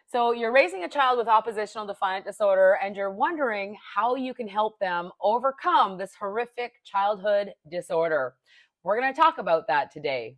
So you're raising a child with oppositional defiant disorder and you're wondering how you can help them overcome this horrific childhood disorder. We're going to talk about that today.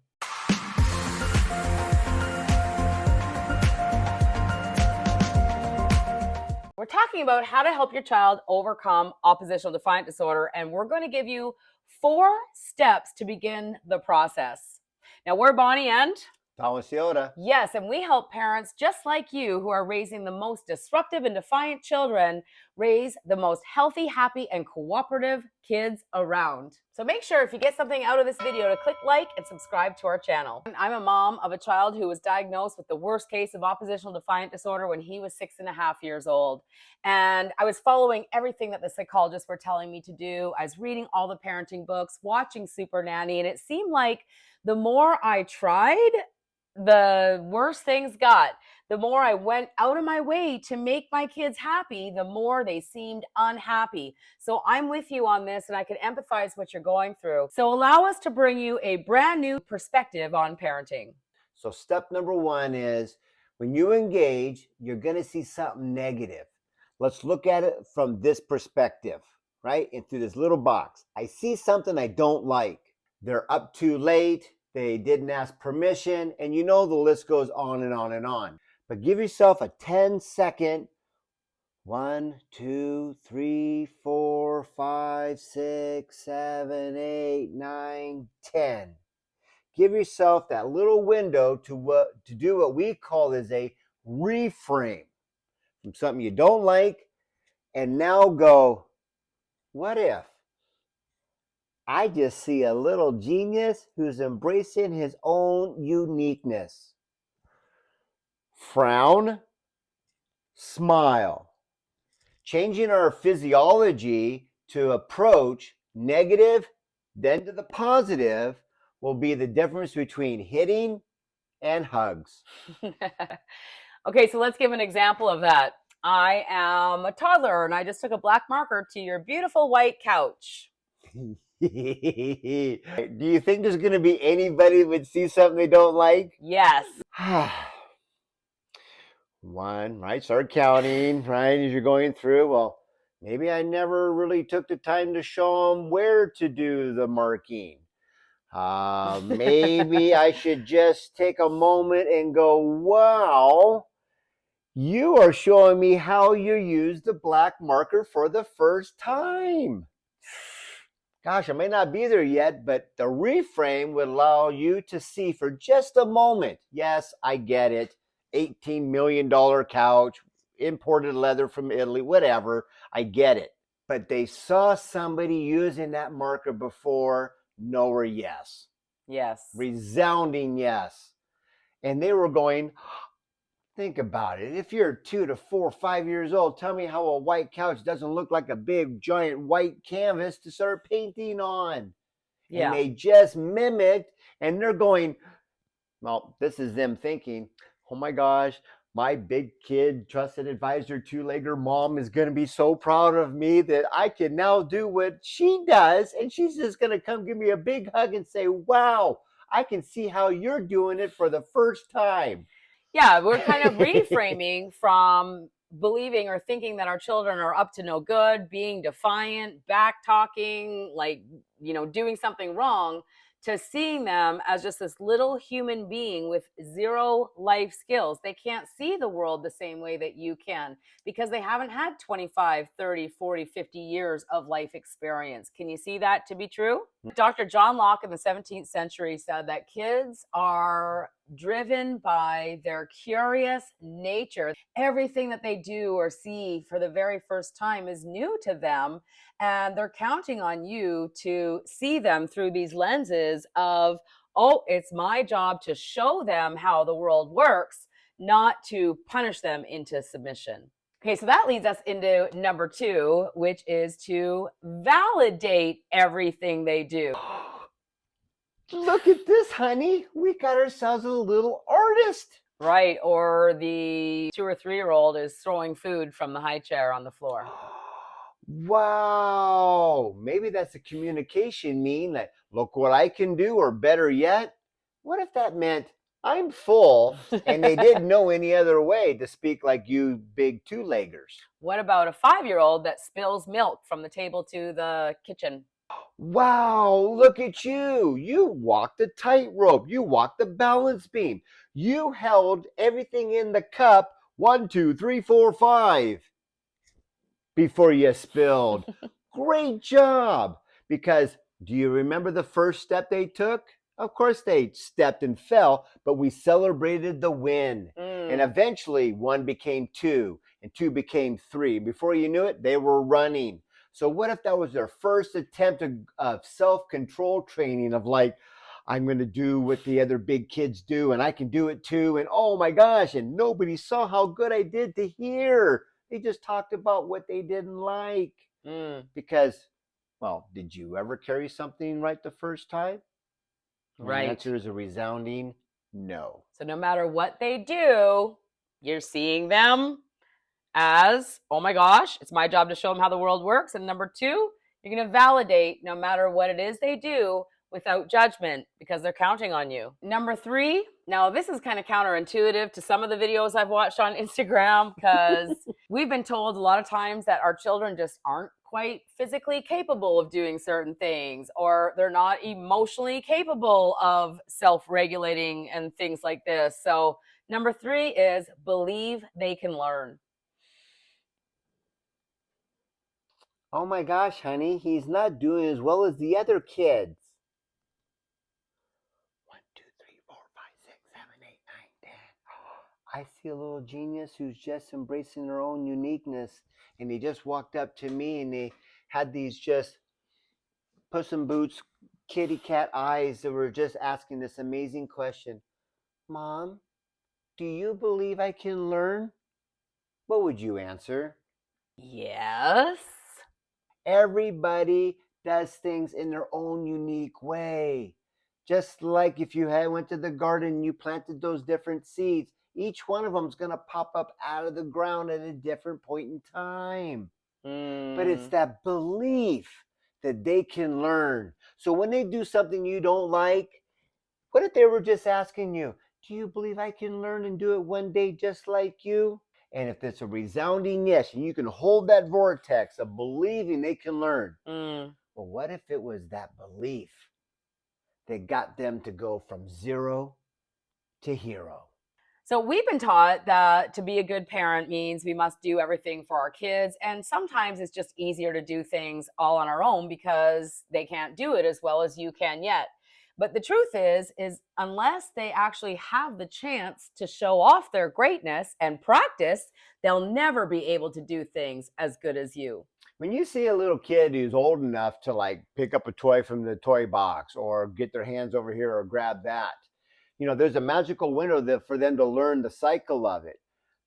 We're talking about how to help your child overcome oppositional defiant disorder, and we're going to give you 4 steps to begin the process. Now, we're Bonnie and Thomas Yoda. Yes, and we help parents just like you who are raising the most disruptive and defiant children raise the most healthy, happy, and cooperative kids around. So make sure if you get something out of this video to click like and subscribe to our channel. I'm a mom of a child who was diagnosed with the worst case of oppositional defiant disorder when he was 6.5 years old. And I was following everything that the psychologists were telling me to do. I was reading all the parenting books, watching Super Nanny, and it seemed like the more I tried, the worse things got. The more I went out of my way to make my kids happy, the more they seemed unhappy. So I'm with you on this and I can empathize what you're going through. So allow us to bring you a brand new perspective on parenting. So step number 1 is when you engage, you're going to see something negative. Let's look at it from this perspective, right? And through this little box. I see something I don't like. They're up too late. They didn't ask permission, and you know the list goes on and on and on. But give yourself a 10-second 1, 2, 3, 4, 5, 6, 7, 8, 9, 10. Give yourself that little window to do what we call as a reframe from something you don't like, and now go, what if I just see a little genius who's embracing his own uniqueness? Frown, smile. Changing our physiology to approach negative, then to the positive, will be the difference between hitting and hugs. Okay, so let's give an example of that. I am a toddler and I just took a black marker to your beautiful white couch. Do you think there's going to be anybody that would see something they don't like? Yes. 1, right? Start counting, right? As you're going through. Well, maybe I never really took the time to show them where to do the marking. Maybe I should just take a moment and go, wow, you are showing me how you use the black marker for the first time. Gosh, I may not be there yet, but the reframe would allow you to see for just a moment. Yes, I get it. $18 million couch, imported leather from Italy, whatever. I get it. But they saw somebody using that marker before. Nowhere yes. Yes. Resounding yes. And they were going, think about it. If you're 2 to 4, 5 years old, tell me how a white couch doesn't look like a big, giant white canvas to start painting on. Yeah. And they just mimicked, and they're going, well, this is them thinking, oh my gosh, my big kid, trusted advisor, 2-legger mom is going to be so proud of me that I can now do what she does. And she's just going to come give me a big hug and say, wow, I can see how you're doing it for the first time. Yeah, we're kind of reframing from believing or thinking that our children are up to no good, being defiant, back talking, like, doing something wrong, to seeing them as just this little human being with 0 life skills. They can't see the world the same way that you can because they haven't had 25, 30, 40, 50 years of life experience. Can you see that to be true? Dr. John Locke in the 17th century said that kids are driven by their curious nature. Everything that they do or see for the very first time is new to them, and they're counting on you to see them through these lenses of, oh, it's my job to show them how the world works, not to punish them into submission. Okay, so that leads us into number 2, which is to validate everything they do. Look at this, honey. We got ourselves a little artist. Right, or the 2 or 3-year-old is throwing food from the high chair on the floor. Wow, maybe that's a communication mean that look what I can do, or better yet, what if that meant I'm full, and they didn't know any other way to speak like you big two-leggers. What about a 5-year-old that spills milk from the table to the kitchen? Wow, look at you. You walked the tightrope. You walked the balance beam. You held everything in the cup 1, 2, 3, 4, 5 before you spilled. Great job. Because do you remember the first step they took? Of course, they stepped and fell, but we celebrated the win. And eventually, 1 became 2, and 2 became 3. Before you knew it, they were running. So, what if that was their first attempt of self control training of like, I'm going to do what the other big kids do, and I can do it too. And oh my gosh, and nobody saw how good I did to hear. They just talked about what they didn't like. Because, well, did you ever carry something right the first time? And the Right. answer is a resounding no. So no matter what they do, you're seeing them as, oh my gosh, it's my job to show them how the world works. And number 2, you're going to validate no matter what it is they do without judgment because they're counting on you. Number 3, now this is kind of counterintuitive to some of the videos I've watched on Instagram because we've been told a lot of times that our children just aren't quite physically capable of doing certain things, or they're not emotionally capable of self-regulating and things like this. So number 3 is believe they can learn. Oh my gosh, honey, he's not doing as well as the other kids. 1, 2, 3, 4, 5, 6, 7, 8, 9, 10. I see a little genius who's just embracing their own uniqueness. And he just walked up to me and they had these just Puss in Boots kitty cat eyes that were just asking this amazing question. Mom, do you believe I can learn? What would you answer? Yes. Everybody does things in their own unique way. Just like if you went to the garden and you planted those different seeds, each one of them is going to pop up out of the ground at a different point in time. But it's that belief that they can learn. So when they do something you don't like, what if they were just asking you, do you believe I can learn and do it one day just like you? And if it's a resounding yes, and you can hold that vortex of believing they can learn, well, what if it was that belief that got them to go from 0 to hero? So we've been taught that to be a good parent means we must do everything for our kids. And sometimes it's just easier to do things all on our own because they can't do it as well as you can yet. But the truth is unless they actually have the chance to show off their greatness and practice, they'll never be able to do things as good as you. When you see a little kid who's old enough to like pick up a toy from the toy box or get their hands over here or grab that, there's a magical window for them to learn the cycle of it.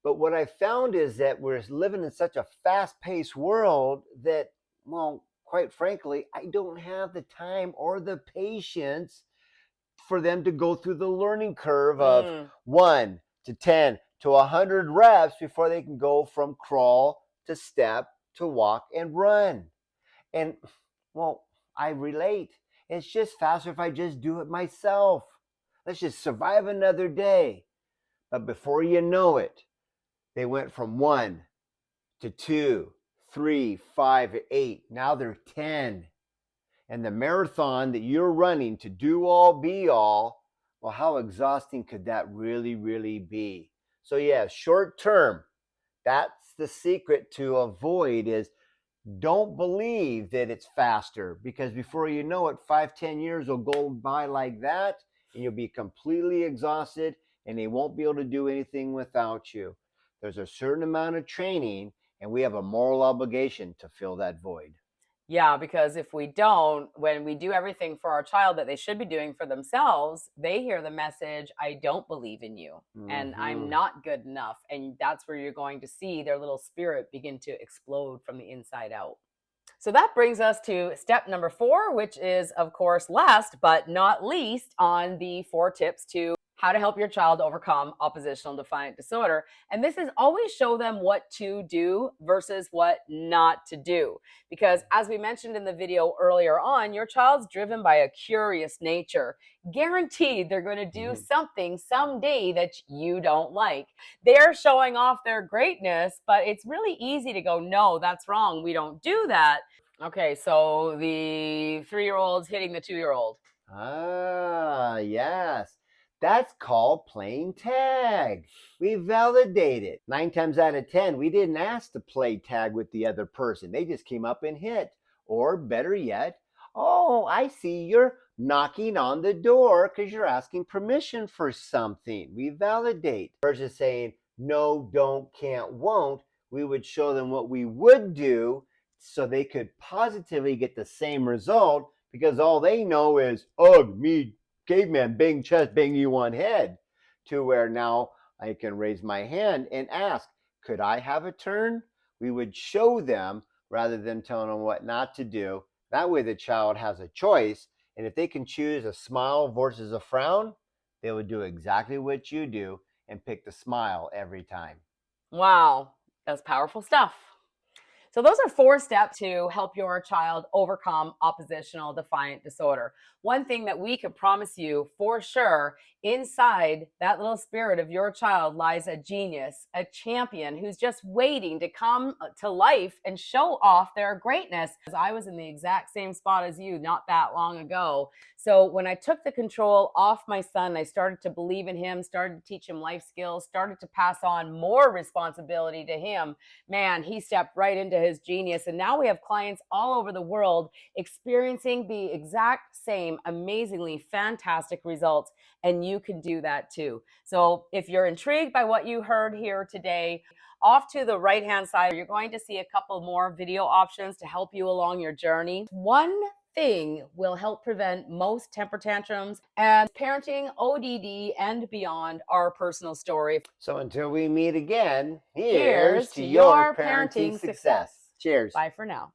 But what I found is that we're living in such a fast-paced world that, well, quite frankly, I don't have the time or the patience for them to go through the learning curve of 1 to 10 to 100 reps before they can go from crawl to step to walk and run. And, well, I relate. It's just faster if I just do it myself. Let's just survive another day. But before you know it, they went from 1 to 2, 3, 5, 8. Now they're 10. And the marathon that you're running to do all, be all, well, how exhausting could that really, really be? So yeah, short term, that's the secret to avoid is don't believe that it's faster, because before you know it, 5, 10 years will go by like that and you'll be completely exhausted and they won't be able to do anything without you. There's a certain amount of training and we have a moral obligation to fill that void. Yeah, because if we don't, when we do everything for our child that they should be doing for themselves, they hear the message, I don't believe in you and I'm not good enough. And that's where you're going to see their little spirit begin to explode from the inside out. So that brings us to step number 4, which is, of course, last but not least on the 4 tips to how to help your child overcome oppositional defiant disorder. And this is always show them what to do versus what not to do. Because as we mentioned in the video earlier on, your child's driven by a curious nature. Guaranteed they're going to do something someday that you don't like. They're showing off their greatness, but it's really easy to go, no, that's wrong. We don't do that. Okay, so the 3-year-old's hitting the 2-year-old. Ah, yes. That's called playing tag. We validate it. 9 times out of 10, we didn't ask to play tag with the other person. They just came up and hit. Or better yet, oh, I see you're knocking on the door because you're asking permission for something. We validate. Versus saying no, don't, can't, won't, we would show them what we would do so they could positively get the same result, because all they know is, oh, me, caveman, bang chest, bang you on head. To where now I can raise my hand and ask, could I have a turn? We would show them rather than telling them what not to do. That way the child has a choice. And if they can choose a smile versus a frown, they would do exactly what you do and pick the smile every time. Wow, that's powerful stuff. So those are 4 steps to help your child overcome oppositional defiant disorder. One thing that we can promise you for sure, inside that little spirit of your child lies a genius, a champion who's just waiting to come to life and show off their greatness. I was in the exact same spot as you not that long ago. So when I took the control off my son, I started to believe in him, started to teach him life skills, started to pass on more responsibility to him. Man, he stepped right into his genius. And now we have clients all over the world experiencing the exact same amazingly fantastic results. And you can do that too. So if you're intrigued by what you heard here today, off to the right-hand side, you're going to see a couple more video options to help you along your journey. One thing will help prevent most temper tantrums, and parenting, ODD, and beyond our personal story. So until we meet again, Here's to your parenting success. Cheers. Bye for now.